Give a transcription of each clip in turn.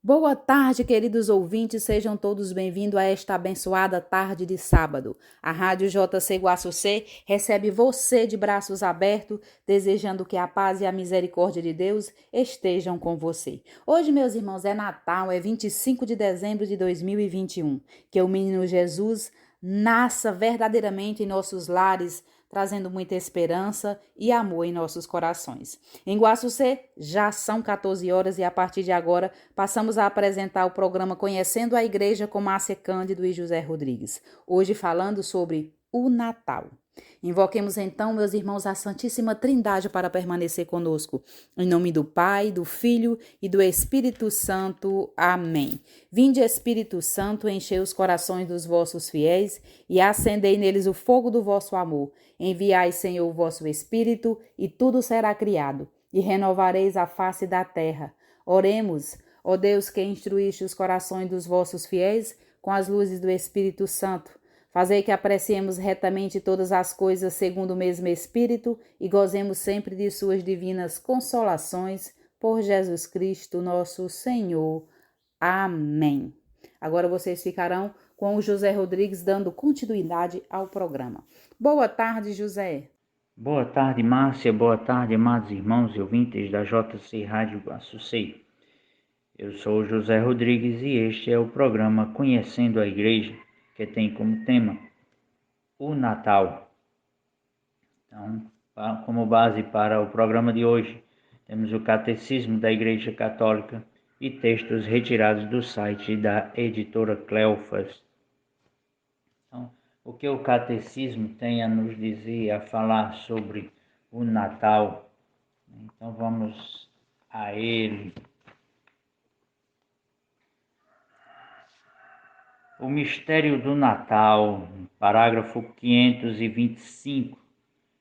Boa tarde, queridos ouvintes, sejam todos bem-vindos a esta abençoada tarde de sábado. A Rádio JC Guaçucê recebe você de braços abertos, desejando que a paz e a misericórdia de Deus estejam com você. Hoje, meus irmãos, é Natal, é 25 de dezembro de 2021, que o menino Jesus nasça verdadeiramente em nossos lares, trazendo muita esperança e amor em nossos corações. Em Guaçucê, já são 14 horas e a partir de agora passamos a apresentar o programa Conhecendo a Igreja com Márcia Cândido e José Rodrigues. Hoje falando sobre o Natal. Invoquemos então, meus irmãos, a Santíssima Trindade para permanecer conosco. Em nome do Pai, do Filho e do Espírito Santo. Amém. Vinde, Espírito Santo, enchei os corações dos vossos fiéis e acendei neles o fogo do vosso amor. Enviai, Senhor, o vosso Espírito e tudo será criado, e renovareis a face da terra. Oremos, ó Deus, que instruíste os corações dos vossos fiéis com as luzes do Espírito Santo. Fazei que apreciemos retamente todas as coisas segundo o mesmo Espírito e gozemos sempre de suas divinas consolações, por Jesus Cristo, nosso Senhor. Amém. Agora vocês ficarão com o José Rodrigues dando continuidade ao programa. Boa tarde, José. Boa tarde, Márcia. Boa tarde, amados irmãos e ouvintes da JC Rádio Guaçucê. Eu sou o José Rodrigues e este é o programa Conhecendo a Igreja, que tem como tema o Natal. Então, como base para o programa de hoje, temos o Catecismo da Igreja Católica e textos retirados do site da editora Cleofas. Então, o que o Catecismo tem a nos dizer, a falar sobre o Natal? Então vamos a ele. O mistério do Natal, parágrafo 525.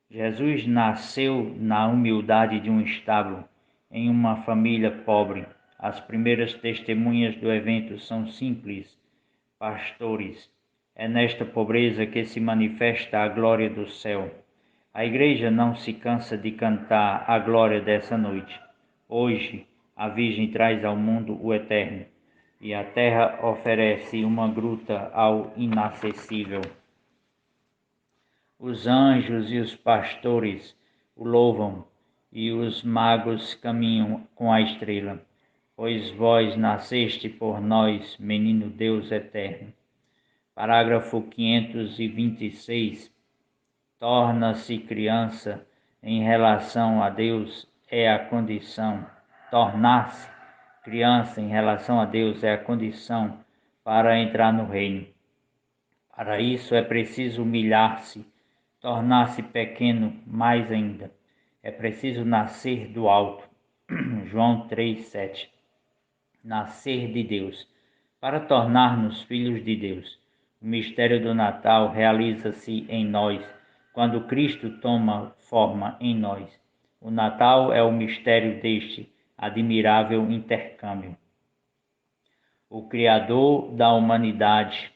Jesus nasceu na humildade de um estábulo, em uma família pobre. As primeiras testemunhas do evento são simples, pastores. É nesta pobreza que se manifesta a glória do céu. A Igreja não se cansa de cantar a glória dessa noite. Hoje, a Virgem traz ao mundo o Eterno, e a terra oferece uma gruta ao inacessível. Os anjos e os pastores o louvam, e os magos caminham com a estrela. Pois vós nasceste por nós, menino Deus eterno. Parágrafo 526. Torna-se criança em relação a Deus é a condição. Tornar-se criança em relação a Deus é a condição para entrar no reino. Para isso é preciso humilhar-se, tornar-se pequeno mais ainda. É preciso nascer do alto. João 3,7. Nascer de Deus, para tornar-nos filhos de Deus. O mistério do Natal realiza-se em nós, quando Cristo toma forma em nós. O Natal é o mistério deste admirável intercâmbio. O Criador da humanidade,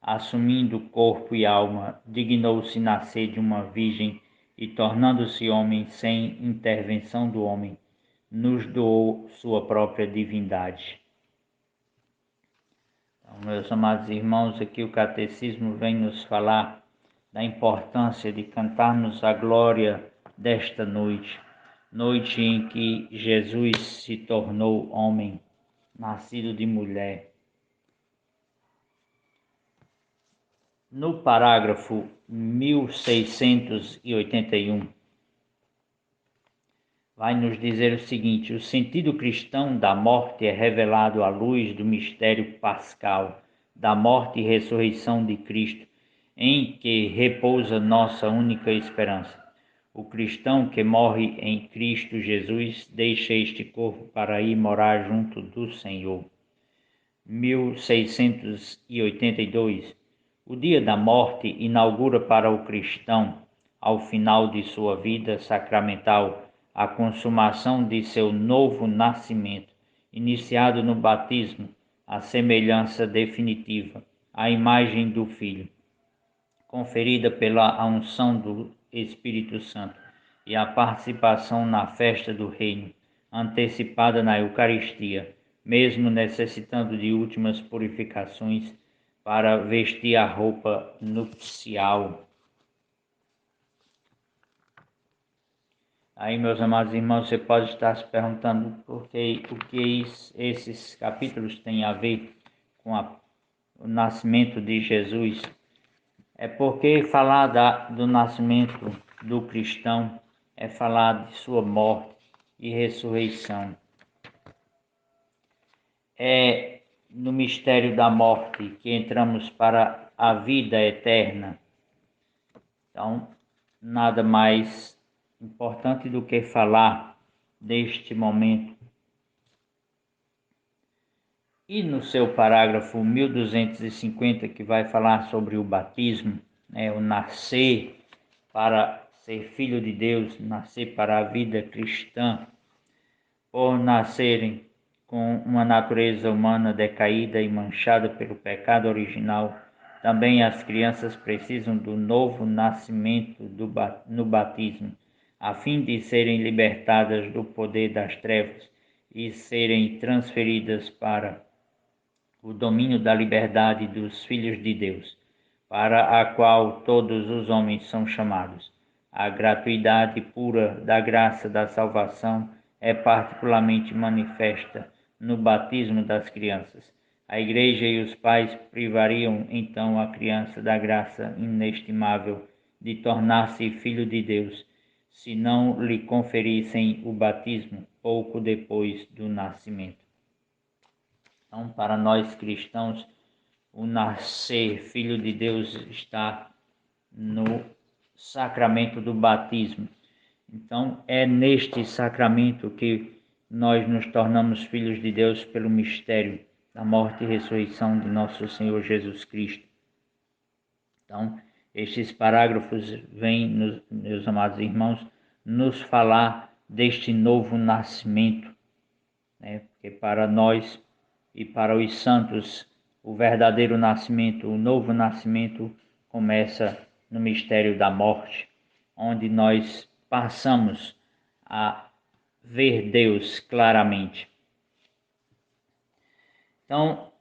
assumindo corpo e alma, dignou-se nascer de uma virgem e, tornando-se homem sem intervenção do homem, nos doou sua própria divindade. Então, meus amados irmãos, aqui o Catecismo vem nos falar da importância de cantarmos a glória desta noite, noite em que Jesus se tornou homem, nascido de mulher. No parágrafo 1681, vai nos dizer o seguinte: o sentido cristão da morte é revelado à luz do mistério pascal, da morte e ressurreição de Cristo, em que repousa nossa única esperança. O cristão que morre em Cristo Jesus deixa este corpo para ir morar junto do Senhor. 1682. O dia da morte inaugura para o cristão, ao final de sua vida sacramental, a consumação de seu novo nascimento, iniciado no batismo, a semelhança definitiva, a imagem do Filho, conferida pela unção do Espírito Santo, e a participação na festa do Reino, antecipada na Eucaristia, mesmo necessitando de últimas purificações para vestir a roupa nupcial. Aí, meus amados irmãos, você pode estar se perguntando o que esses capítulos têm a ver com o nascimento de Jesus. É porque falar do nascimento do cristão é falar de sua morte e ressurreição. É no mistério da morte que entramos para a vida eterna. Então, nada mais importante do que falar deste momento. E no seu parágrafo 1250, que vai falar sobre o batismo, o nascer para ser filho de Deus, nascer para a vida cristã, por nascerem com uma natureza humana decaída e manchada pelo pecado original, também as crianças precisam do novo nascimento no batismo, a fim de serem libertadas do poder das trevas e serem transferidas para o domínio da liberdade dos filhos de Deus, para a qual todos os homens são chamados. A gratuidade pura da graça da salvação é particularmente manifesta no batismo das crianças. A Igreja e os pais privariam então a criança da graça inestimável de tornar-se filho de Deus, se não lhe conferissem o batismo pouco depois do nascimento. Então, para nós cristãos, o nascer filho de Deus está no sacramento do batismo. Então, é neste sacramento que nós nos tornamos filhos de Deus pelo mistério da morte e ressurreição de nosso Senhor Jesus Cristo. Então, estes parágrafos vêm, meus amados irmãos, nos falar deste novo nascimento, porque para nós e para os santos, o verdadeiro nascimento, o novo nascimento, começa no mistério da morte, onde nós passamos a ver Deus claramente. Então,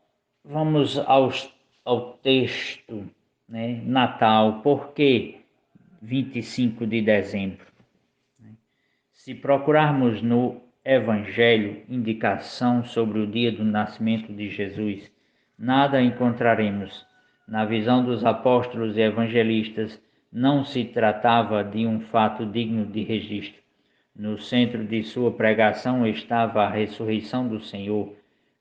vamos ao texto, Natal. Por que 25 de dezembro? Se procurarmos no Evangelho indicação sobre o dia do nascimento de Jesus, nada encontraremos. Na visão dos apóstolos e evangelistas, não se tratava de um fato digno de registro. No centro de sua pregação estava a ressurreição do Senhor.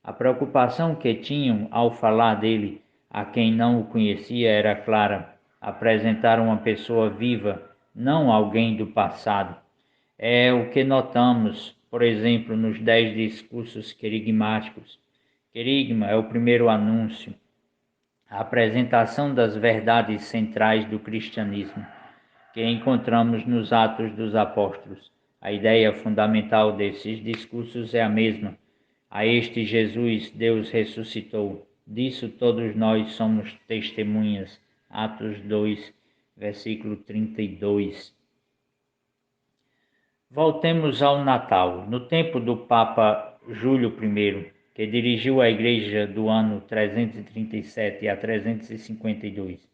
A preocupação que tinham ao falar dele a quem não o conhecia era clara: apresentar uma pessoa viva, não alguém do passado. É o que notamos, por exemplo, nos 10 discursos querigmáticos. Querigma é o primeiro anúncio, a apresentação das verdades centrais do cristianismo, que encontramos nos Atos dos Apóstolos. A ideia fundamental desses discursos é a mesma. A este Jesus Deus ressuscitou. Disso todos nós somos testemunhas. Atos 2, versículo 32. Voltemos ao Natal. No tempo do Papa Júlio I, que dirigiu a Igreja do ano 337 a 352,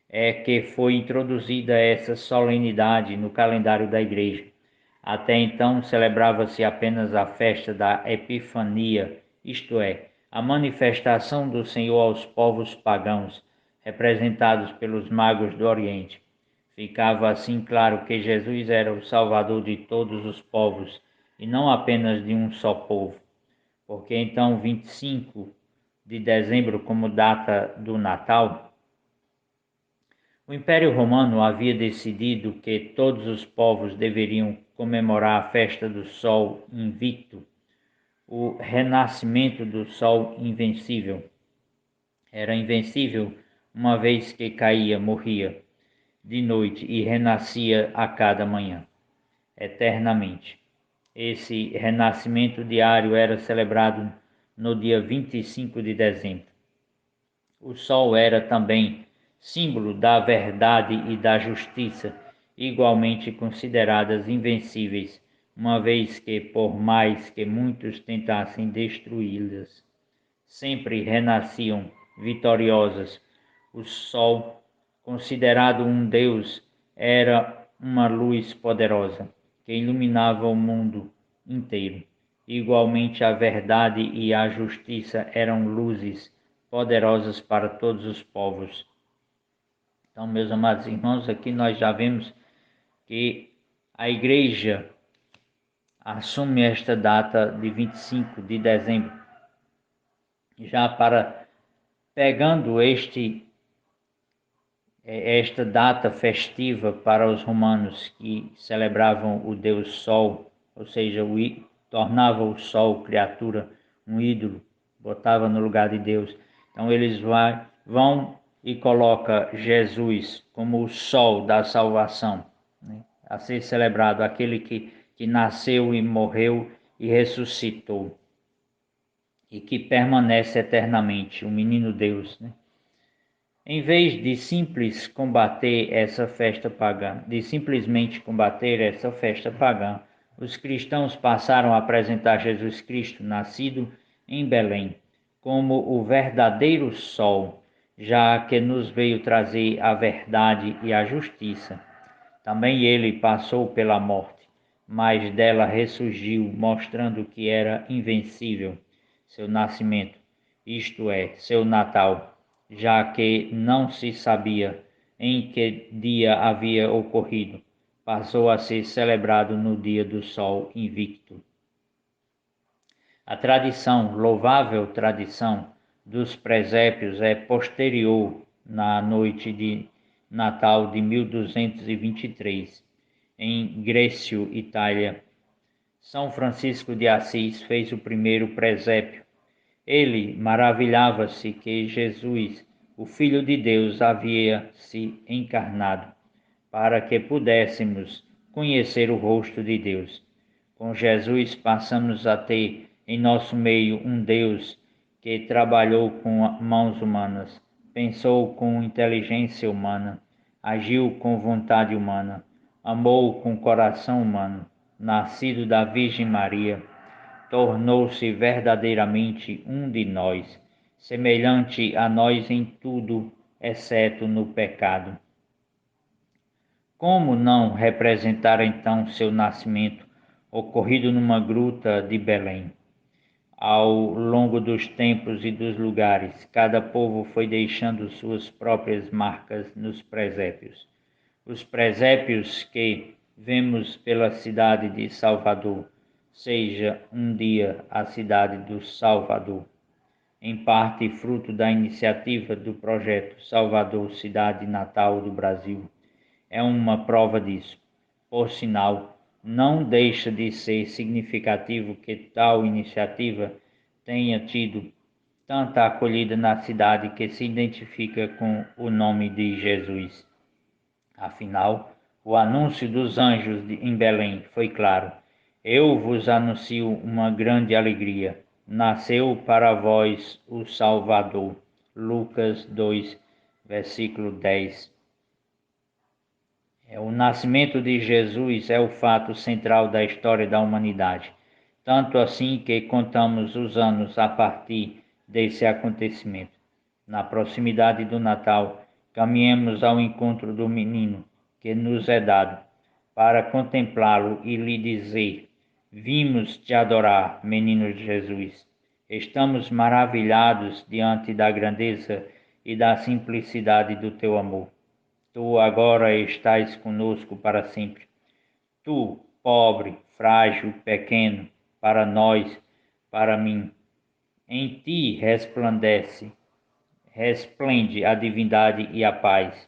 é que foi introduzida essa solenidade no calendário da Igreja. Até então celebrava-se apenas a festa da Epifania, isto é, a manifestação do Senhor aos povos pagãos, representados pelos magos do Oriente. Ficava assim claro que Jesus era o Salvador de todos os povos e não apenas de um só povo. Porque então 25 de dezembro como data do Natal, o Império Romano havia decidido que todos os povos deveriam comemorar a festa do Sol Invicto, o renascimento do Sol invencível. Era invencível uma vez que caía, morria de noite e renascia a cada manhã, eternamente. Esse renascimento diário era celebrado no dia 25 de dezembro. O sol era também símbolo da verdade e da justiça, igualmente consideradas invencíveis, uma vez que, por mais que muitos tentassem destruí-las, sempre renasciam vitoriosas. O sol, considerado um deus, era uma luz poderosa que iluminava o mundo inteiro. Igualmente, a verdade e a justiça eram luzes poderosas para todos os povos. Então, meus amados irmãos, aqui nós já vemos que a igreja assume esta data de 25 de dezembro, já para pegando esta data festiva para os romanos que celebravam o Deus Sol, ou seja, tornava o Sol criatura, um ídolo, botava no lugar de Deus. Então eles vão e colocam Jesus como o Sol da salvação, né, a ser celebrado, aquele que nasceu e morreu e ressuscitou e que permanece eternamente, o menino Deus, né? Em vez de simplesmente combater essa festa pagã, os cristãos passaram a apresentar Jesus Cristo, nascido em Belém, como o verdadeiro sol, já que nos veio trazer a verdade e a justiça. Também ele passou pela morte, mas dela ressurgiu, mostrando que era invencível seu nascimento, isto é, seu Natal, já que não se sabia em que dia havia ocorrido, passou a ser celebrado no dia do sol invicto. A tradição, louvável tradição, dos presépios é posterior na noite de Natal de 1223, em Grécio, Itália. São Francisco de Assis fez o primeiro presépio. Ele maravilhava-se que Jesus, o Filho de Deus, havia se encarnado, para que pudéssemos conhecer o rosto de Deus. Com Jesus passamos a ter em nosso meio um Deus que trabalhou com mãos humanas, pensou com inteligência humana, agiu com vontade humana, amou com coração humano, nascido da Virgem Maria, tornou-se verdadeiramente um de nós, semelhante a nós em tudo, exceto no pecado. Como não representar então seu nascimento, ocorrido numa gruta de Belém? Ao longo dos tempos e dos lugares, cada povo foi deixando suas próprias marcas nos presépios. Os presépios que vemos pela cidade de Salvador, seja um dia a cidade do Salvador, em parte fruto da iniciativa do projeto Salvador Cidade Natal do Brasil, é uma prova disso. Por sinal, não deixa de ser significativo que tal iniciativa tenha tido tanta acolhida na cidade que se identifica com o nome de Jesus. Afinal, o anúncio dos anjos em Belém foi claro: eu vos anuncio uma grande alegria. Nasceu para vós o Salvador. Lucas 2, versículo 10. O nascimento de Jesus é o fato central da história da humanidade, tanto assim que contamos os anos a partir desse acontecimento. Na proximidade do Natal, caminhemos ao encontro do menino que nos é dado, para contemplá-lo e lhe dizer: vimos te adorar, menino Jesus. Estamos maravilhados diante da grandeza e da simplicidade do teu amor. Tu agora estás conosco para sempre. Tu, pobre, frágil, pequeno, para nós, para mim. Em ti resplende a divindade e a paz.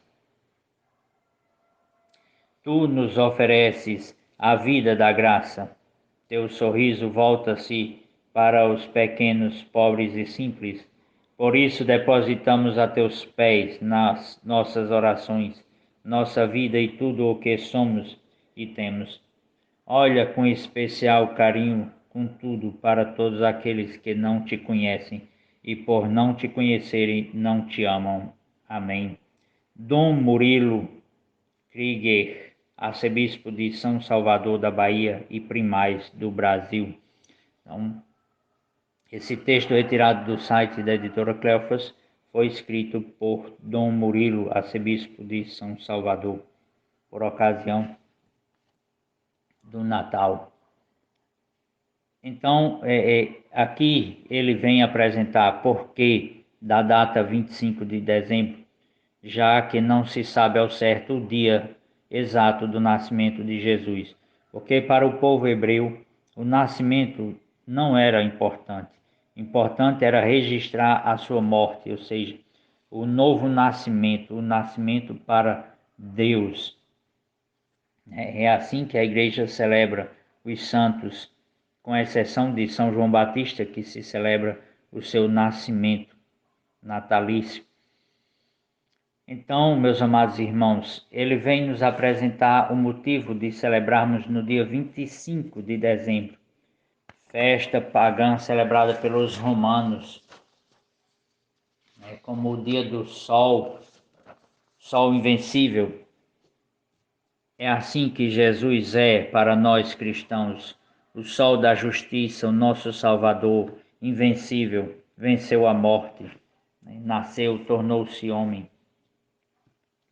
Tu nos ofereces a vida da graça. Teu sorriso volta-se para os pequenos, pobres e simples. Por isso depositamos a teus pés nas nossas orações, nossa vida e tudo o que somos e temos. Olha com especial carinho, contudo, para todos aqueles que não te conhecem e por não te conhecerem não te amam. Amém. Dom Murilo Krieger, arcebispo de São Salvador da Bahia e primaz do Brasil. Então, esse texto retirado do site da editora Cleofas foi escrito por Dom Murilo, arcebispo de São Salvador, por ocasião do Natal. Então, aqui ele vem apresentar por que da data 25 de dezembro, já que não se sabe ao certo o dia exato do nascimento de Jesus, porque para o povo hebreu o nascimento não era importante. Importante era registrar a sua morte, ou seja, o novo nascimento, o nascimento para Deus. É assim que a igreja celebra os santos, com exceção de São João Batista, que se celebra o seu nascimento natalício. Então, meus amados irmãos, ele vem nos apresentar o motivo de celebrarmos no dia 25 de dezembro, festa pagã celebrada pelos romanos, como o dia do sol invencível. É assim que Jesus é para nós cristãos, o sol da justiça, o nosso Salvador, invencível, venceu a morte, nasceu, tornou-se homem,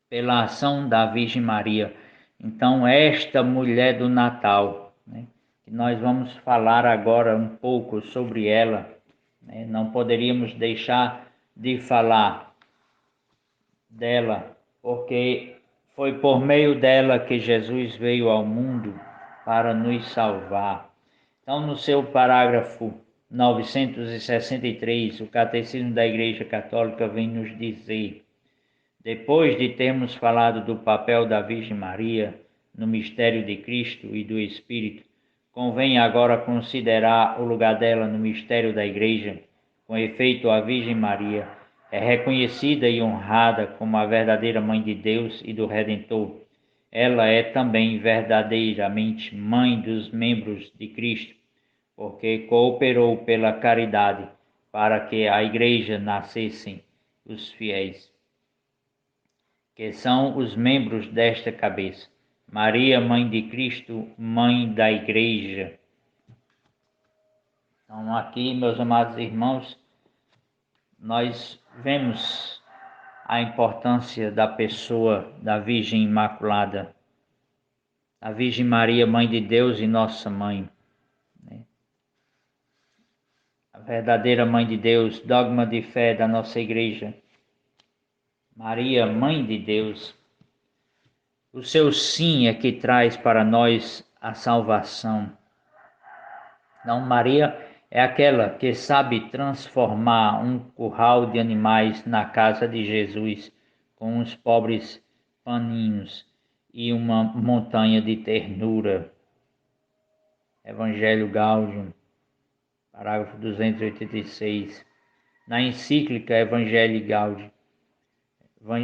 pela ação da Virgem Maria. Então, esta mulher do Natal, que nós vamos falar agora um pouco sobre ela, não poderíamos deixar de falar dela, porque foi por meio dela que Jesus veio ao mundo para nos salvar. Então, no seu parágrafo 963, o Catecismo da Igreja Católica vem nos dizer: depois de termos falado do papel da Virgem Maria no mistério de Cristo e do Espírito, convém agora considerar o lugar dela no mistério da Igreja. Com efeito, a Virgem Maria é reconhecida e honrada como a verdadeira Mãe de Deus e do Redentor. Ela é também verdadeiramente Mãe dos membros de Cristo, porque cooperou pela caridade para que a Igreja nascessem os fiéis, que são os membros desta cabeça. Maria, Mãe de Cristo, Mãe da Igreja. Então, aqui, meus amados irmãos, nós vemos a importância da pessoa da Virgem Imaculada, a Virgem Maria, Mãe de Deus e Nossa Mãe. A verdadeira Mãe de Deus, dogma de fé da nossa Igreja. Maria, Mãe de Deus. O seu sim é que traz para nós a salvação. Então, Maria é aquela que sabe transformar um curral de animais na casa de Jesus, com uns pobres paninhos e uma montanha de ternura. Evangelho Gaudium, parágrafo 286. Na encíclica Evangelii Gaudium,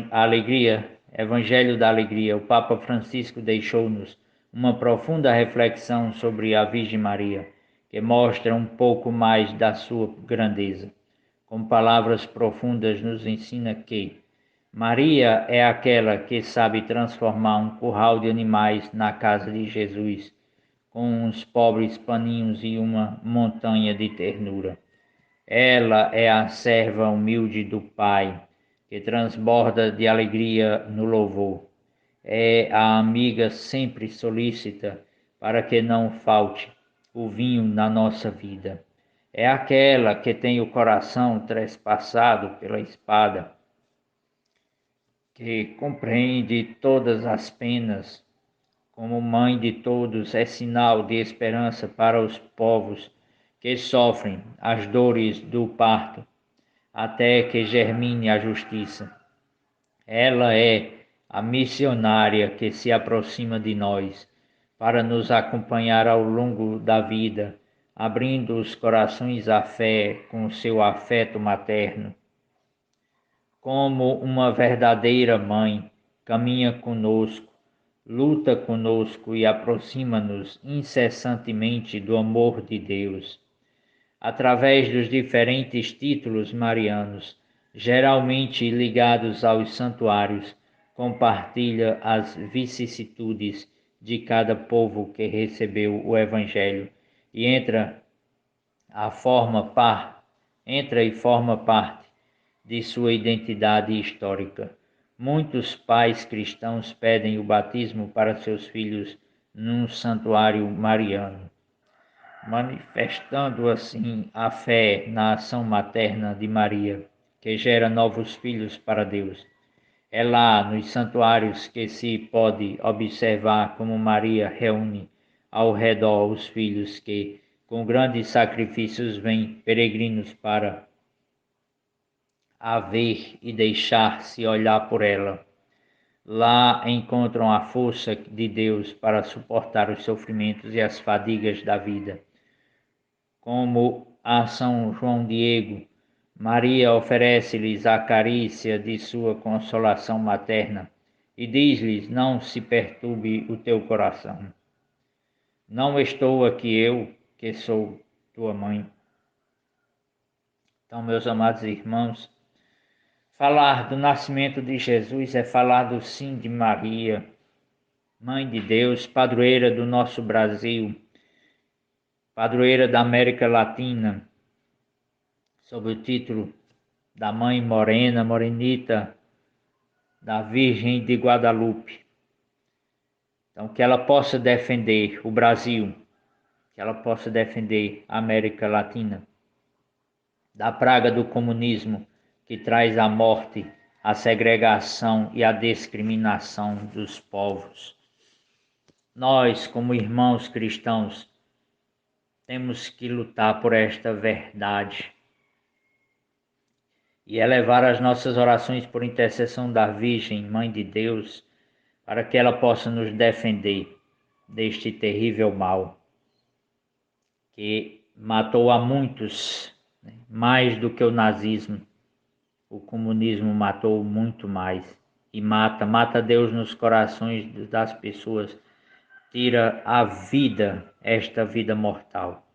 Alegria, Evangelho da Alegria, o Papa Francisco deixou-nos uma profunda reflexão sobre a Virgem Maria, que mostra um pouco mais da sua grandeza. Com palavras profundas nos ensina que Maria é aquela que sabe transformar um curral de animais na casa de Jesus, com uns pobres paninhos e uma montanha de ternura. Ela é a serva humilde do Pai, que transborda de alegria no louvor. É a amiga sempre solícita para que não falte o vinho na nossa vida. É aquela que tem o coração trespassado pela espada, que compreende todas as penas. Como mãe de todos, é sinal de esperança para os povos que sofrem as dores do parto, até que germine a justiça. Ela é a missionária que se aproxima de nós para nos acompanhar ao longo da vida, abrindo os corações à fé com seu afeto materno. Como uma verdadeira mãe, caminha conosco, luta conosco e aproxima-nos incessantemente do amor de Deus. Através dos diferentes títulos marianos, geralmente ligados aos santuários, compartilha as vicissitudes de cada povo que recebeu o Evangelho e entra e forma parte de sua identidade histórica. Muitos pais cristãos pedem o batismo para seus filhos num santuário mariano, manifestando assim a fé na ação materna de Maria, que gera novos filhos para Deus. É lá nos santuários que se pode observar como Maria reúne ao redor os filhos que, com grandes sacrifícios, vêm peregrinos para a ver e deixar-se olhar por ela. Lá encontram a força de Deus para suportar os sofrimentos e as fadigas da vida. Como a São João Diego, Maria oferece-lhes a carícia de sua consolação materna e diz-lhes: não se perturbe o teu coração. Não estou aqui eu, que sou tua mãe. Então, meus amados irmãos, falar do nascimento de Jesus é falar do sim de Maria, Mãe de Deus, padroeira do nosso Brasil, padroeira da América Latina, sob o título da Mãe Morena, Morenita, da Virgem de Guadalupe. Então, que ela possa defender o Brasil, que ela possa defender a América Latina da praga do comunismo, que traz a morte, a segregação e a discriminação dos povos. Nós, como irmãos cristãos, temos que lutar por esta verdade e elevar as nossas orações por intercessão da Virgem, Mãe de Deus, para que ela possa nos defender deste terrível mal que matou a muitos, né? Mais do que o nazismo. O comunismo matou muito mais e mata Deus nos corações das pessoas, tira a vida, esta vida mortal.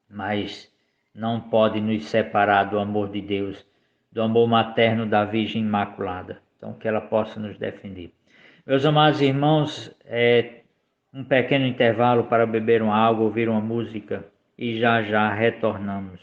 Mas não pode nos separar do amor de Deus, do amor materno da Virgem Imaculada. Então, que ela possa nos defender. Meus amados irmãos, um pequeno intervalo para beber uma água, ouvir uma música e já retornamos.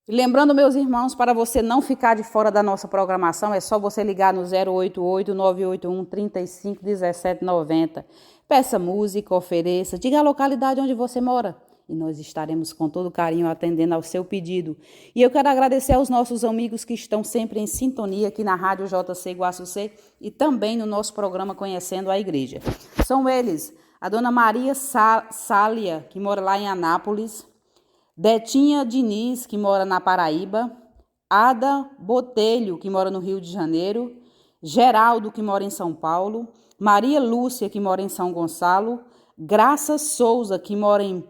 E lembrando, meus irmãos, para você não ficar de fora da nossa programação, é só você ligar no 088-981-351790. Peça música, ofereça, diga a localidade onde você mora e nós estaremos com todo carinho atendendo ao seu pedido. E eu quero agradecer aos nossos amigos que estão sempre em sintonia aqui na Rádio JC Guaçucê e também no nosso programa Conhecendo a Igreja. São eles, a dona Maria Sália, que mora lá em Anápolis, Detinha Diniz, que mora na Paraíba, Ada Botelho, que mora no Rio de Janeiro, Geraldo, que mora em São Paulo, Maria Lúcia, que mora em São Gonçalo, Graça Souza, que mora em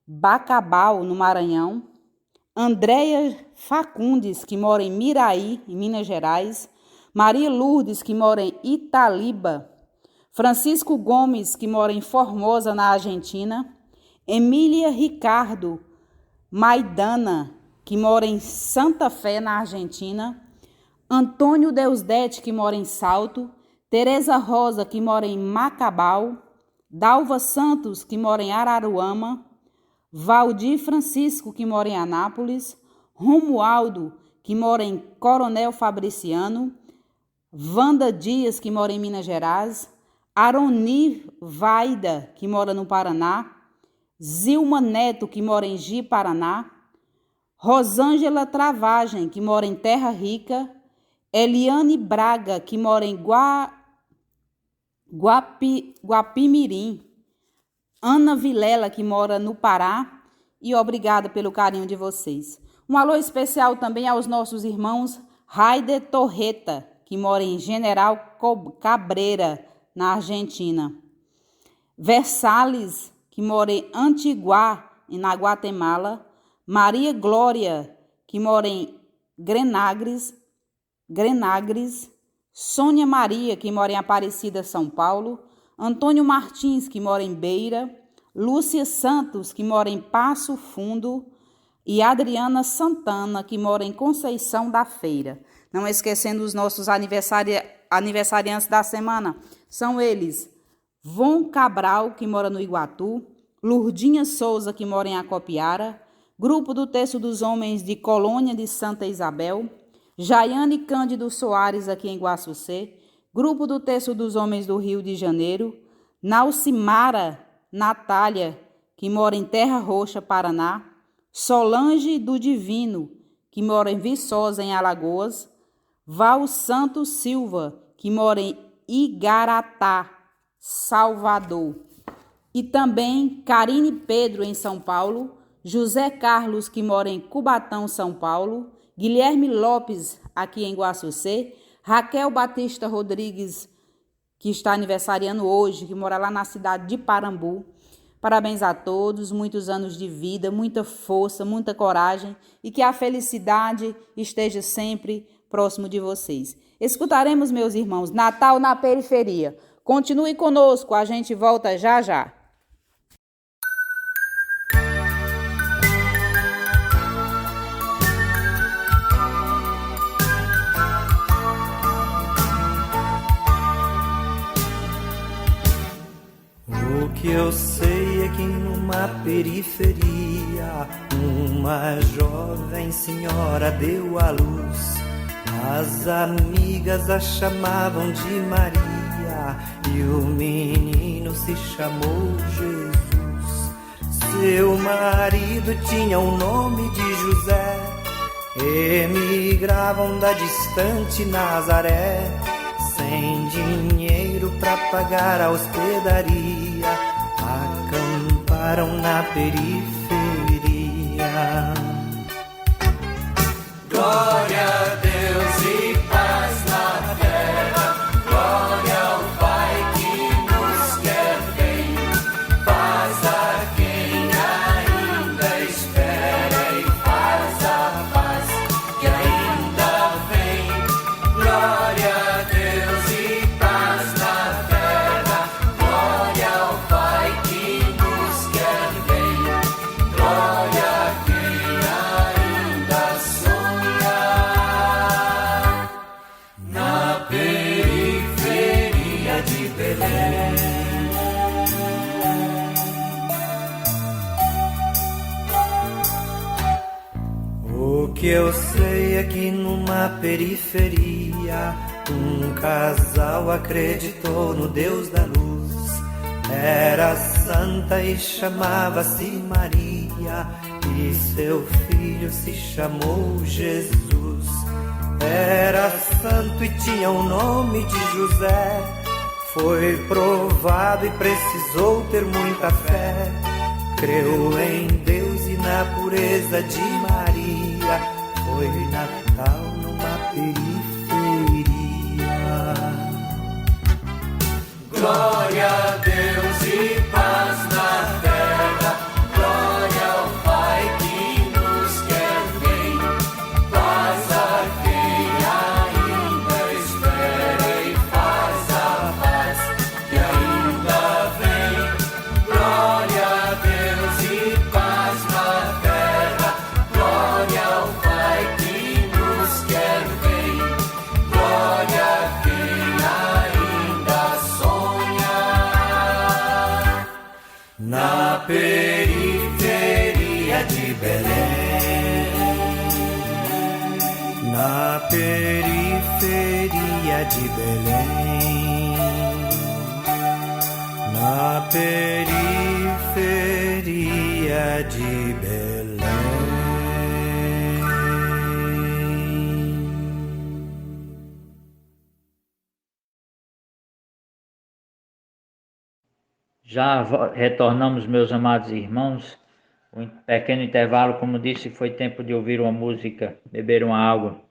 Bacabal, no Maranhão, Andréia Facundes, que mora em Miraí, em Minas Gerais, Maria Lourdes, que mora em Italiba, Francisco Gomes, que mora em Formosa, na Argentina, Emília Ricardo Maidana, que mora em Santa Fé, na Argentina, Antônio Deusdete, que mora em Salto, Tereza Rosa, que mora em Macabal, Dalva Santos, que mora em Araruama, Valdir Francisco, que mora em Anápolis, Romualdo, que mora em Coronel Fabriciano, Wanda Dias, que mora em Minas Gerais, Aroni Vaida, que mora no Paraná, Zilma Neto, que mora em Ji-Paraná, Rosângela Travagem, que mora em Terra Rica, Eliane Braga, que mora em Guapimirim, Ana Vilela, que mora no Pará, e obrigada pelo carinho de vocês. Um alô especial também aos nossos irmãos Raider Torreta, que mora em General Cabreira, na Argentina, Versales, que mora em Antiguá, na Guatemala, Maria Glória, que mora em Grenagres, Sônia Maria, que mora em Aparecida, São Paulo, Antônio Martins, que mora em Beira, Lúcia Santos, que mora em Passo Fundo, e Adriana Santana, que mora em Conceição da Feira. Não esquecendo os nossos aniversariantes da semana, são eles, Von Cabral, que mora no Iguatu, Lurdinha Souza, que mora em Acopiara, Grupo do Terço dos Homens de Colônia de Santa Isabel, Jaiane Cândido Soares, aqui em Guaçucê, Grupo do Terço dos Homens do Rio de Janeiro, Nalcimara Natália, que mora em Terra Roxa, Paraná, Solange do Divino, que mora em Viçosa, em Alagoas, Val Santos Silva, que mora em Igaratá, Salvador, e também Karine Pedro, em São Paulo, José Carlos, que mora em Cubatão, São Paulo, Guilherme Lopes, aqui em Guaçucê, Raquel Batista Rodrigues, que está aniversariando hoje, que mora lá na cidade de Parambu. Parabéns a todos, muitos anos de vida, muita força, muita coragem e que a felicidade esteja sempre próximo de vocês. Escutaremos, meus irmãos, Natal na Periferia. Continue conosco, a gente volta já já. O que eu sei é que numa periferia uma jovem senhora deu à luz. As amigas a chamavam de Maria e o menino se chamou Jesus. Seu marido tinha o nome de José. Emigravam da distante Nazaré, sem dinheiro pra pagar a hospedaria, acamparam na periferia. Glória a Deus e paz na terra, glória ao Pai que nos quer bem, paz a quem ainda espera e faz a paz que ainda vem. Glória a Deus e paz na terra, glória ao Pai que nos quer bem, glória a quem ainda sonha na periferia de Belém. O que eu sei é que numa periferia um casal acreditou no Deus da luz. Era santa e chamava-se Maria, e seu filho se chamou Jesus. Era santo e tinha o nome de José. Foi provado e precisou ter muita fé. Creu em Deus e na pureza de Maria. Foi Natal numa periferia. Glória a Deus e paz na terra, glória ao Pai que nos quer bem, paz a quem ainda espera e faz a paz que ainda vem. Glória a Deus e paz na terra, glória ao Pai que nos quer bem, glória a quem ainda sonha na periferia de Belém. Na periferia de Belém. Na periferia de Belém. Já retornamos, meus amados irmãos. Um pequeno intervalo, como disse, foi tempo de ouvir uma música, beber uma água.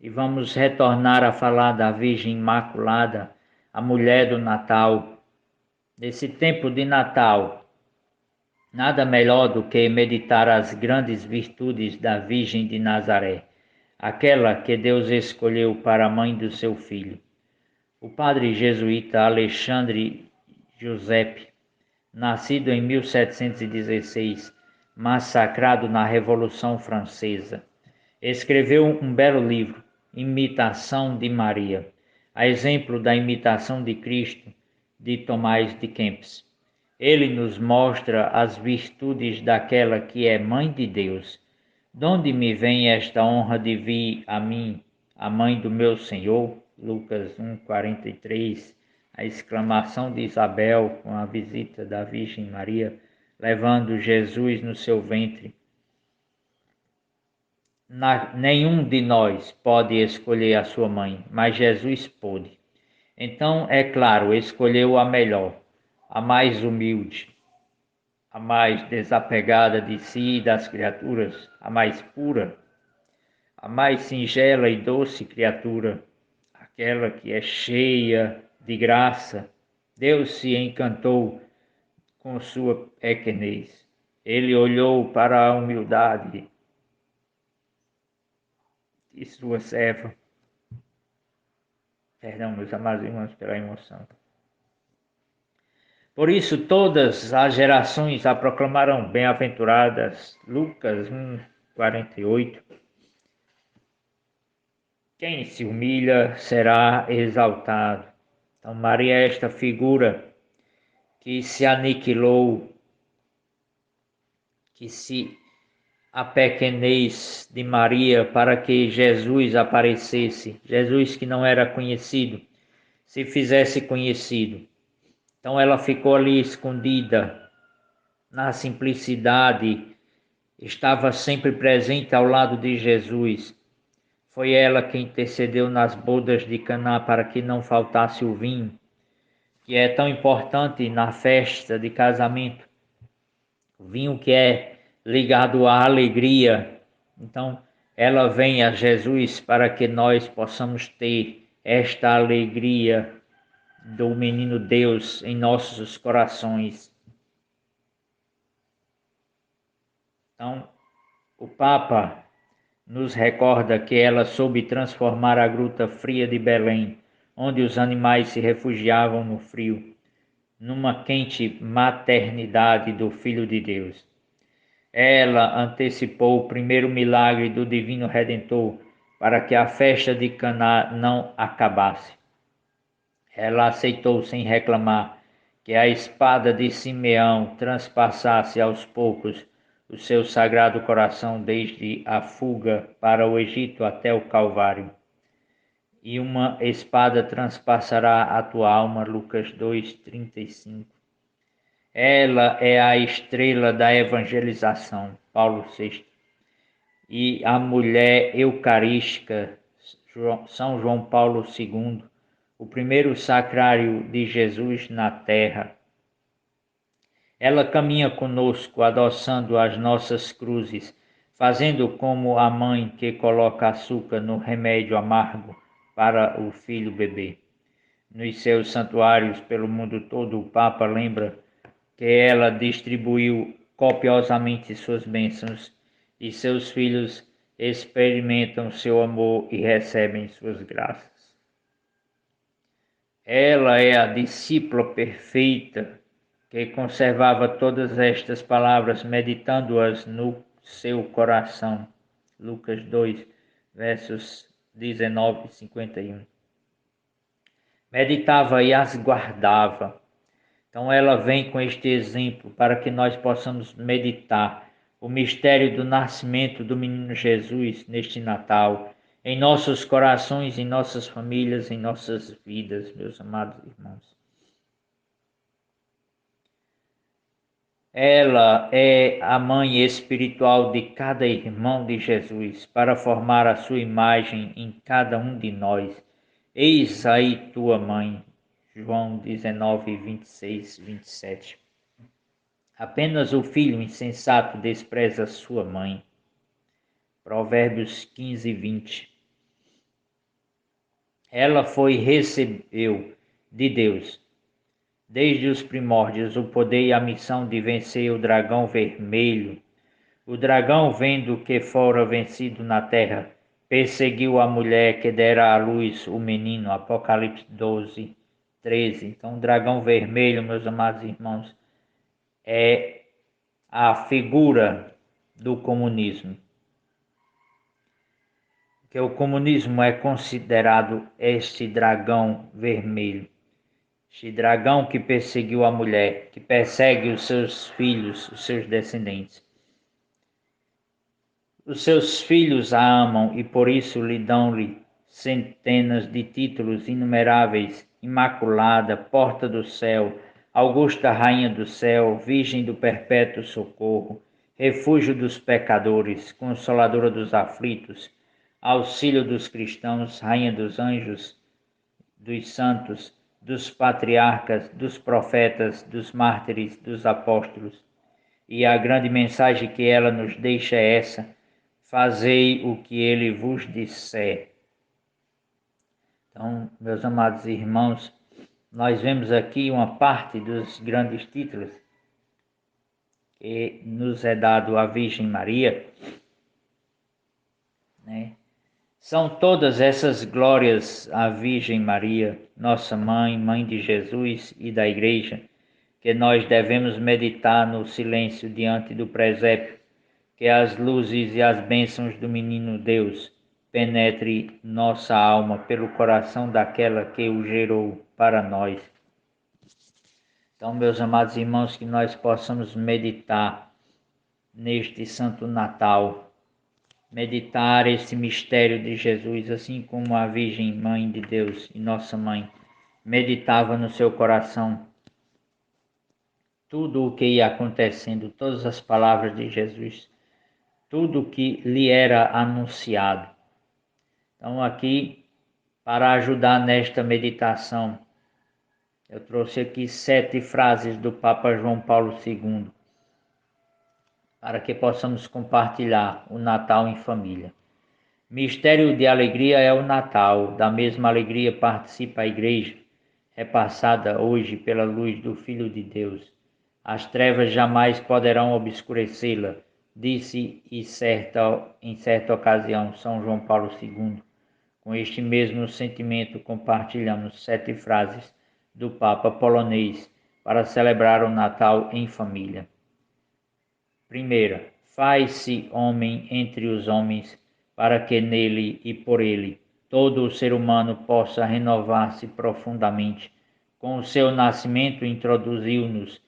E vamos retornar a falar da Virgem Imaculada, a mulher do Natal. Nesse tempo de Natal, nada melhor do que meditar as grandes virtudes da Virgem de Nazaré, aquela que Deus escolheu para a mãe do seu filho. O padre jesuíta Alexandre Giuseppe, nascido em 1716, massacrado na Revolução Francesa, escreveu um belo livro, Imitação de Maria, a exemplo da imitação de Cristo, de Tomás de Kempis. Ele nos mostra as virtudes daquela que é Mãe de Deus. Donde me vem esta honra de vir a mim, a mãe do meu Senhor? Lucas 1:43, a exclamação de Isabel com a visita da Virgem Maria, levando Jesus no seu ventre. Nenhum de nós pode escolher a sua mãe, mas Jesus pôde. Então, é claro, escolheu a melhor, a mais humilde, a mais desapegada de si e das criaturas, a mais pura, a mais singela e doce criatura, aquela que é cheia de graça. Deus se encantou com sua pequenez. Ele olhou para a humildade de sua serva. Perdão, meus amados irmãos, pela emoção. Por isso todas as gerações a proclamarão bem-aventuradas. Lucas 1:48. Quem se humilha será exaltado. Então Maria é esta figura que se aniquilou, que se a pequenez de Maria para que Jesus aparecesse. Jesus que não era conhecido, se fizesse conhecido. Então ela ficou ali escondida, na simplicidade, estava sempre presente ao lado de Jesus. Foi ela quem intercedeu nas bodas de Caná para que não faltasse o vinho, que é tão importante na festa de casamento. O vinho que é ligado à alegria. Então ela vem a Jesus para que nós possamos ter esta alegria do menino Deus em nossos corações. Então, o Papa nos recorda que ela soube transformar a gruta fria de Belém, onde os animais se refugiavam no frio, numa quente maternidade do Filho de Deus. Ela antecipou o primeiro milagre do Divino Redentor para que a festa de Caná não acabasse. Ela aceitou sem reclamar que a espada de Simeão transpassasse aos poucos o seu sagrado coração desde a fuga para o Egito até o Calvário. E uma espada transpassará a tua alma, Lucas 2:35. Ela é a estrela da evangelização, Paulo VI. E a mulher eucarística, São João Paulo II, o primeiro sacrário de Jesus na terra. Ela caminha conosco, adoçando as nossas cruzes, fazendo como a mãe que coloca açúcar no remédio amargo para o filho bebê. Nos seus santuários pelo mundo todo, o Papa lembra que ela distribuiu copiosamente suas bênçãos e seus filhos experimentam seu amor e recebem suas graças. Ela é a discípula perfeita que conservava todas estas palavras, meditando-as no seu coração. Lucas 2, versos 19 e 51. Meditava e as guardava. Então ela vem com este exemplo para que nós possamos meditar o mistério do nascimento do menino Jesus neste Natal, em nossos corações, em nossas famílias, em nossas vidas, meus amados irmãos. Ela é a mãe espiritual de cada irmão de Jesus, para formar a sua imagem em cada um de nós. Eis aí tua mãe, João 19, 26, 27. Apenas o filho insensato despreza sua mãe. Provérbios 15, 20. Ela recebeu de Deus, desde os primórdios, o poder e a missão de vencer o dragão vermelho. O dragão, vendo que fora vencido na terra, perseguiu a mulher que dera à luz o menino. Apocalipse 12, 13. Então, o dragão vermelho, meus amados irmãos, é a figura do comunismo. Que o comunismo é considerado este dragão vermelho. este dragão que perseguiu a mulher, que persegue os seus filhos, os seus descendentes. Os seus filhos a amam e por isso lhe dão-lhe centenas de títulos inumeráveis: Imaculada, Porta do Céu, Augusta Rainha do Céu, Virgem do Perpétuo Socorro, Refúgio dos pecadores, Consoladora dos aflitos, Auxílio dos cristãos, Rainha dos anjos, dos santos, dos patriarcas, dos profetas, dos mártires, dos apóstolos. E a grande mensagem que ela nos deixa é essa: fazei o que ele vos disser. Então, meus amados irmãos, nós vemos aqui uma parte dos grandes títulos que nos é dado à Virgem Maria, né? São todas essas glórias à Virgem Maria, nossa mãe, mãe de Jesus e da Igreja, que nós devemos meditar no silêncio diante do presépio, que as luzes e as bênçãos do menino Deus penetre nossa alma pelo coração daquela que o gerou para nós. Então, meus amados irmãos, que nós possamos meditar neste Santo Natal, meditar esse mistério de Jesus, assim como a Virgem Mãe de Deus e Nossa Mãe meditava no seu coração tudo o que ia acontecendo, todas as palavras de Jesus, tudo o que lhe era anunciado. Então, aqui, para ajudar nesta meditação, eu trouxe aqui 7 frases do Papa João Paulo II, para que possamos compartilhar o Natal em família. Mistério de alegria é o Natal, da mesma alegria participa a Igreja, repassada hoje pela luz do Filho de Deus. As trevas jamais poderão obscurecê-la, disse em certa ocasião São João Paulo II. Com este mesmo sentimento compartilhamos 7 frases do Papa polonês para celebrar o Natal em família. Primeira, faz-se homem entre os homens, para que nele e por ele todo o ser humano possa renovar-se profundamente. Com o seu nascimento introduziu-nos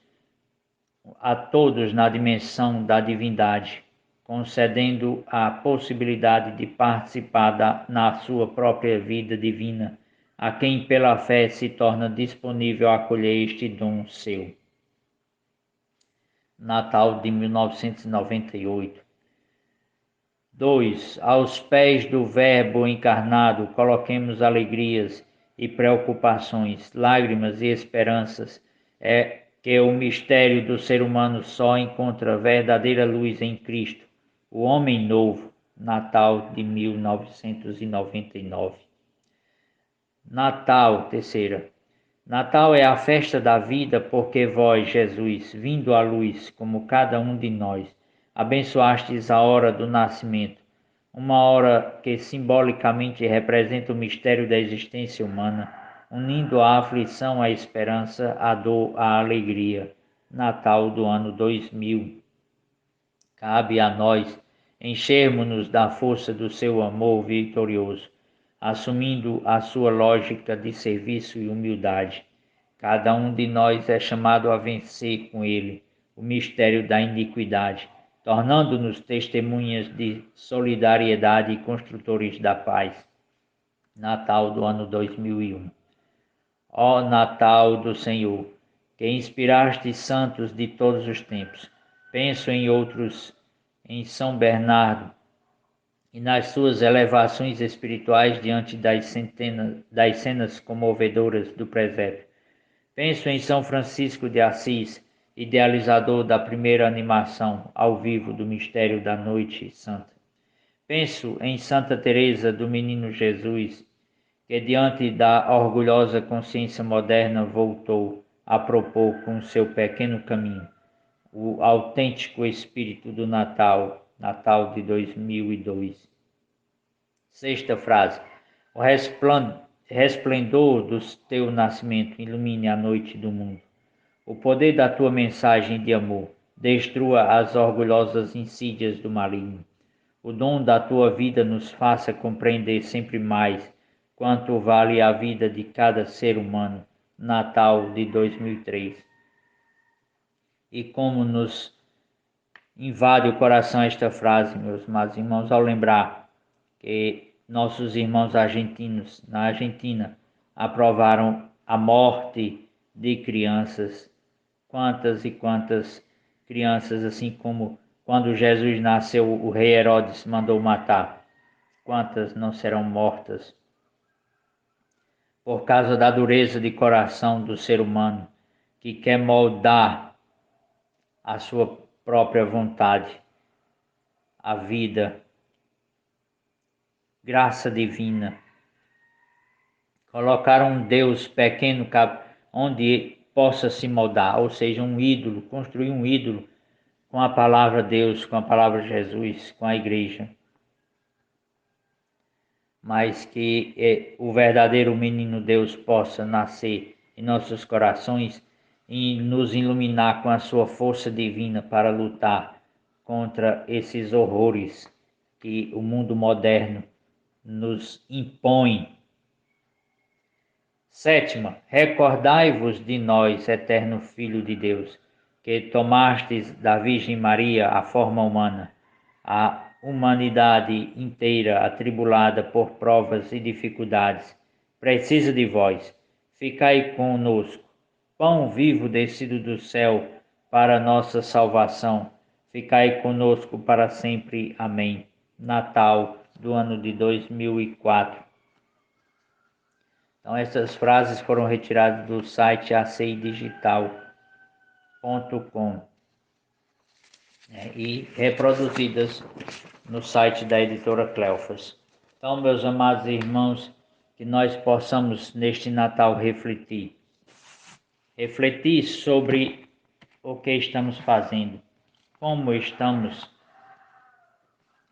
a todos na dimensão da divindade, concedendo a possibilidade de participar na sua própria vida divina, a quem pela fé se torna disponível a acolher este dom seu. Natal de 1998. 2. Aos pés do Verbo encarnado, coloquemos alegrias e preocupações, lágrimas e esperanças. É que o mistério do ser humano só encontra verdadeira luz em Cristo, o homem novo. Natal de 1999. Natal, terceira. Natal é a festa da vida, porque vós, Jesus, vindo à luz, como cada um de nós, abençoastes a hora do nascimento, uma hora que simbolicamente representa o mistério da existência humana, unindo a aflição à esperança, a dor à alegria. Natal do ano 2000. Cabe a nós enchermos-nos da força do seu amor vitorioso, assumindo a sua lógica de serviço e humildade. Cada um de nós é chamado a vencer com ele o mistério da iniquidade, tornando-nos testemunhas de solidariedade e construtores da paz. Natal do ano 2001. Ó Natal do Senhor, que inspiraste santos de todos os tempos, penso em outros, em São Bernardo, e nas suas elevações espirituais diante das cenas comovedoras do presépio. Penso em São Francisco de Assis, idealizador da primeira animação ao vivo do mistério da Noite Santa. Penso em Santa Teresa do Menino Jesus, que diante da orgulhosa consciência moderna voltou a propor com seu pequeno caminho o autêntico espírito do Natal, Natal de 2002. Sexta frase. O resplendor do teu nascimento ilumine a noite do mundo. O poder da tua mensagem de amor destrua as orgulhosas insídias do maligno. O dom da tua vida nos faça compreender sempre mais quanto vale a vida de cada ser humano, Natal de 2003. E como nos invade o coração esta frase, meus amados irmãos, ao lembrar que nossos irmãos argentinos na Argentina aprovaram a morte de crianças. Quantas e quantas crianças, assim como quando Jesus nasceu, o rei Herodes mandou matar. Quantas não serão mortas por causa da dureza de coração do ser humano, que quer moldar a sua própria vontade, a vida, graça divina. Colocaram um Deus pequeno onde possa se moldar, ou seja, um ídolo, construir um ídolo com a palavra Deus, com a palavra Jesus, com a igreja. Mas que o verdadeiro menino Deus possa nascer em nossos corações e nos iluminar com a sua força divina para lutar contra esses horrores que o mundo moderno nos impõe. Sétima, recordai-vos de nós, eterno Filho de Deus, que tomastes da Virgem Maria a forma humana, a humanidade inteira atribulada por provas e dificuldades, precisa de vós. Ficai conosco, pão vivo descido do céu para nossa salvação. Ficai conosco para sempre. Amém. Natal do ano de 2004. Então, essas frases foram retiradas do site acidigital.com e reproduzidas no site da editora Cleofas. Então, meus amados irmãos, que nós possamos neste Natal refletir sobre o que estamos fazendo, como estamos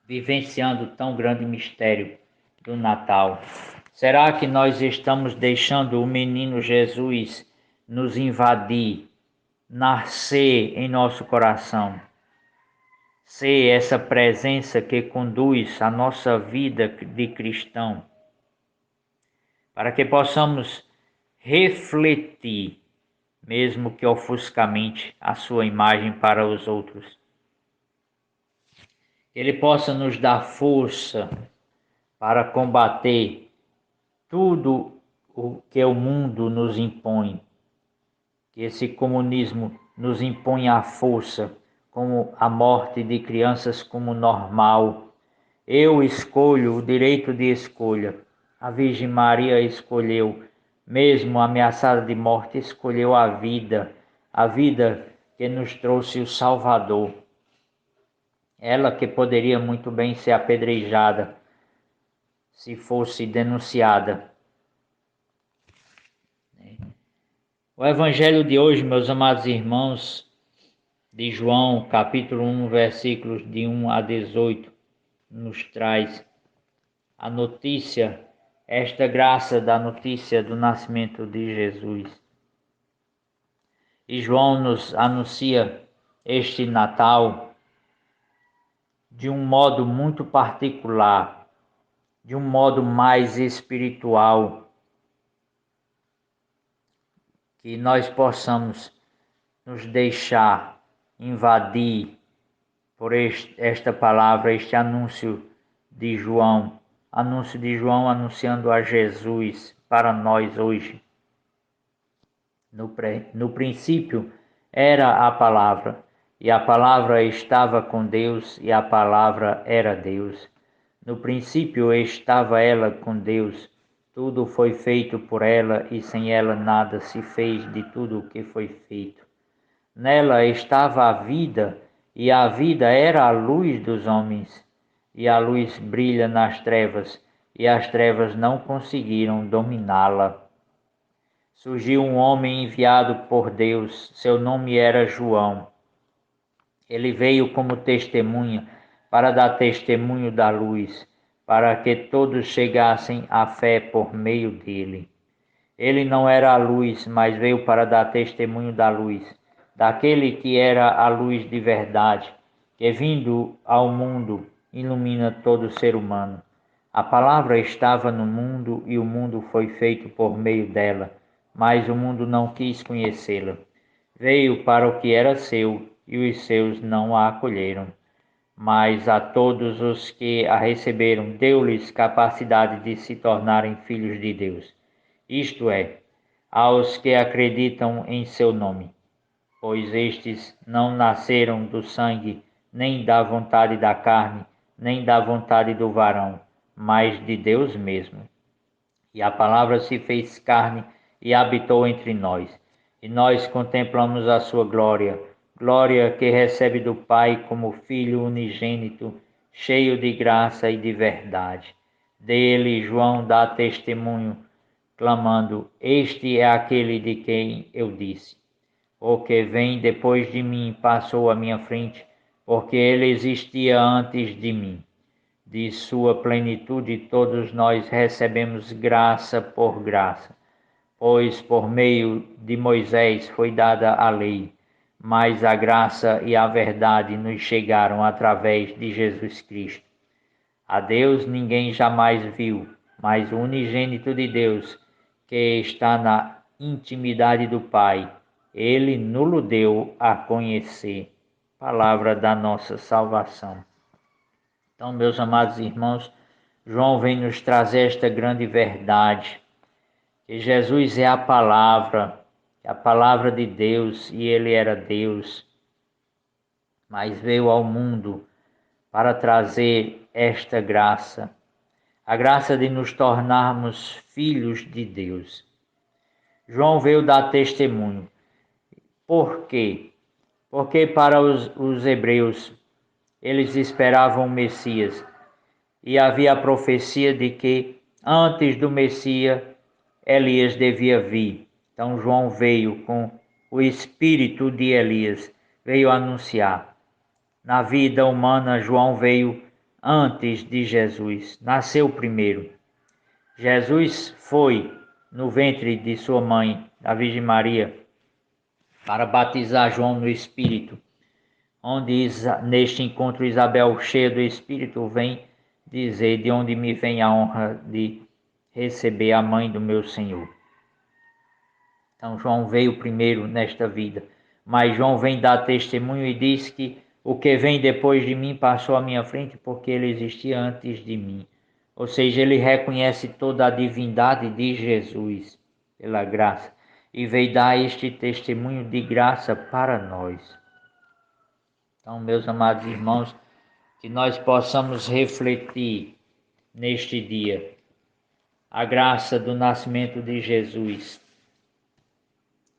vivenciando tão grande mistério do Natal. Será que nós estamos deixando o menino Jesus nos invadir, nascer em nosso coração? Ser essa presença que conduz a nossa vida de cristão, para que possamos refletir, mesmo que ofuscamente, a sua imagem para os outros. Que Ele possa nos dar força para combater tudo o que o mundo nos impõe, que esse comunismo nos impõe à força, como a morte de crianças como normal. Eu escolho o direito de escolha. A Virgem Maria escolheu, mesmo ameaçada de morte, escolheu a vida que nos trouxe o Salvador. Ela que poderia muito bem ser apedrejada se fosse denunciada. O Evangelho de hoje, meus amados irmãos, de João, capítulo 1, versículos de 1 a 18, nos traz a notícia, esta graça da notícia do nascimento de Jesus. E João nos anuncia este Natal de um modo muito particular, de um modo mais espiritual, que nós possamos nos deixar invadir por esta palavra, este anúncio de João anunciando a Jesus para nós hoje. No princípio era a palavra, e a palavra estava com Deus, e a palavra era Deus. No princípio estava ela com Deus, tudo foi feito por ela, e sem ela nada se fez de tudo o que foi feito. Nela estava a vida, e a vida era a luz dos homens. E a luz brilha nas trevas, e as trevas não conseguiram dominá-la. Surgiu um homem enviado por Deus, seu nome era João. Ele veio como testemunha, para dar testemunho da luz, para que todos chegassem à fé por meio dele. Ele não era a luz, mas veio para dar testemunho da luz, daquele que era a luz de verdade, que vindo ao mundo ilumina todo ser humano. A palavra estava no mundo e o mundo foi feito por meio dela, mas o mundo não quis conhecê-la. Veio para o que era seu, e os seus não a acolheram. Mas a todos os que a receberam, deu-lhes capacidade de se tornarem filhos de Deus. Isto é, aos que acreditam em seu nome. Pois estes não nasceram do sangue, nem da vontade da carne, nem da vontade do varão, mas de Deus mesmo. E a palavra se fez carne e habitou entre nós. E nós contemplamos a sua glória, glória que recebe do Pai como Filho unigênito, cheio de graça e de verdade. Dele João dá testemunho, clamando: Este é aquele de quem eu disse: O que vem depois de mim passou à minha frente, porque ele existia antes de mim. De sua plenitude todos nós recebemos graça por graça, pois por meio de Moisés foi dada a lei, mas a graça e a verdade nos chegaram através de Jesus Cristo. A Deus ninguém jamais viu, mas o unigênito de Deus, que está na intimidade do Pai, ele nulo deu a conhecer. Palavra da nossa salvação. Então, meus amados irmãos, João vem nos trazer esta grande verdade, que Jesus é a palavra de Deus, e ele era Deus, mas veio ao mundo para trazer esta graça, a graça de nos tornarmos filhos de Deus. João veio dar testemunho. Por quê? Porque para os hebreus, eles esperavam o Messias, e havia a profecia de que antes do Messias, Elias devia vir. Então João veio com o espírito de Elias, veio anunciar. Na vida humana, João veio antes de Jesus, nasceu primeiro. Jesus foi no ventre de sua mãe, a Virgem Maria, para batizar João no Espírito, onde neste encontro Isabel, cheia do Espírito, vem dizer: de onde me vem a honra de receber a mãe do meu Senhor. Então João veio primeiro nesta vida, mas João vem dar testemunho e diz que o que vem depois de mim passou à minha frente, porque ele existia antes de mim. Ou seja, ele reconhece toda a divindade de Jesus pela graça e veio dar este testemunho de graça para nós. Então, meus amados irmãos, que nós possamos refletir neste dia a graça do nascimento de Jesus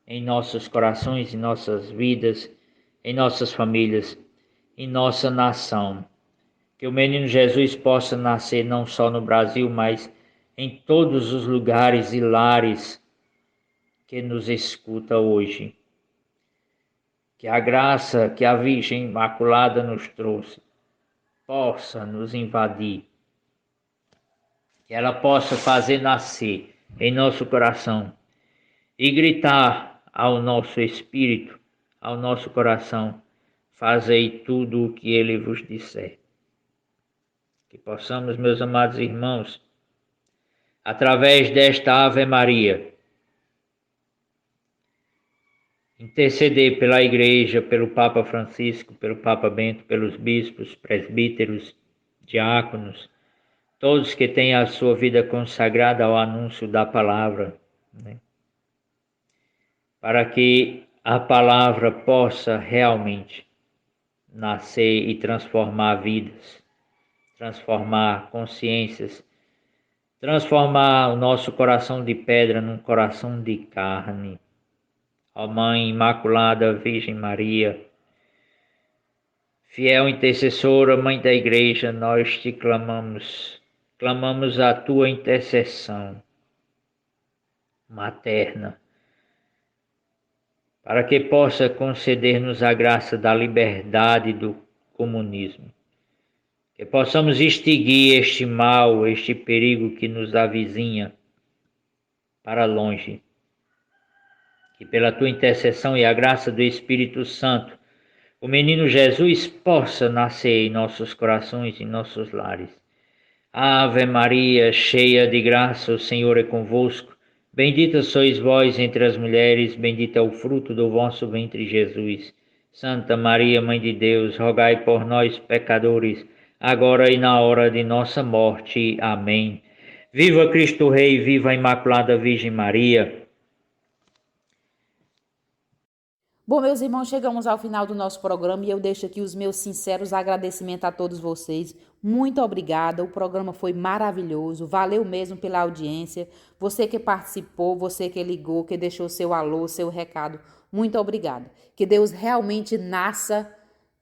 em nossos corações, em nossas vidas, em nossas famílias, em nossa nação. Que o menino Jesus possa nascer não só no Brasil, mas em todos os lugares e lares que nos escuta hoje. Que a graça que a Virgem Imaculada nos trouxe possa nos invadir. Que ela possa fazer nascer em nosso coração e gritar ao nosso espírito, ao nosso coração: fazei tudo o que ele vos disser. Que possamos, meus amados irmãos, através desta Ave Maria, interceder pela Igreja, pelo Papa Francisco, pelo Papa Bento, pelos bispos, presbíteros, diáconos, todos que têm a sua vida consagrada ao anúncio da palavra, né? Para que a palavra possa realmente nascer e transformar vidas, transformar consciências, transformar o nosso coração de pedra num coração de carne. Ó Mãe Imaculada Virgem Maria, fiel intercessora, Mãe da Igreja, nós te clamamos a tua intercessão materna, para que possa conceder-nos a graça da liberdade do comunismo, que possamos extinguir este mal, este perigo que nos avizinha para longe. Que pela tua intercessão e a graça do Espírito Santo, o menino Jesus possa nascer em nossos corações e nossos lares. Ave Maria, cheia de graça, o Senhor é convosco. Bendita sois vós entre as mulheres, bendito é o fruto do vosso ventre, Jesus. Santa Maria, Mãe de Deus, rogai por nós, pecadores, agora e na hora de nossa morte. Amém. Viva Cristo Rei, viva a Imaculada Virgem Maria. Bom, meus irmãos, chegamos ao final do nosso programa e eu deixo aqui os meus sinceros agradecimentos a todos vocês. Muito obrigada, o programa foi maravilhoso, valeu mesmo pela audiência. Você que participou, você que ligou, que deixou seu alô, seu recado, muito obrigada. Que Deus realmente nasça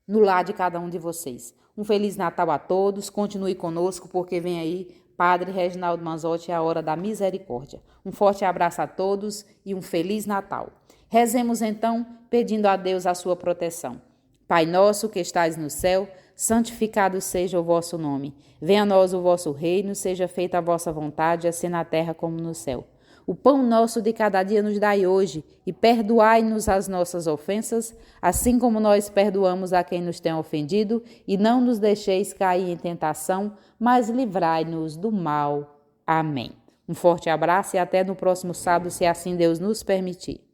no lar de cada um de vocês. Um Feliz Natal a todos, continue conosco porque vem aí Padre Reginaldo Manzotti, a Hora da Misericórdia. Um forte abraço a todos e um Feliz Natal. Rezemos então, pedindo a Deus a sua proteção. Pai nosso que estais no céu, santificado seja o vosso nome. Venha a nós o vosso reino, seja feita a vossa vontade, assim na terra como no céu. O pão nosso de cada dia nos dai hoje, e perdoai-nos as nossas ofensas, assim como nós perdoamos a quem nos tem ofendido, e não nos deixeis cair em tentação, mas livrai-nos do mal. Amém. Um forte abraço e até no próximo sábado, se assim Deus nos permitir.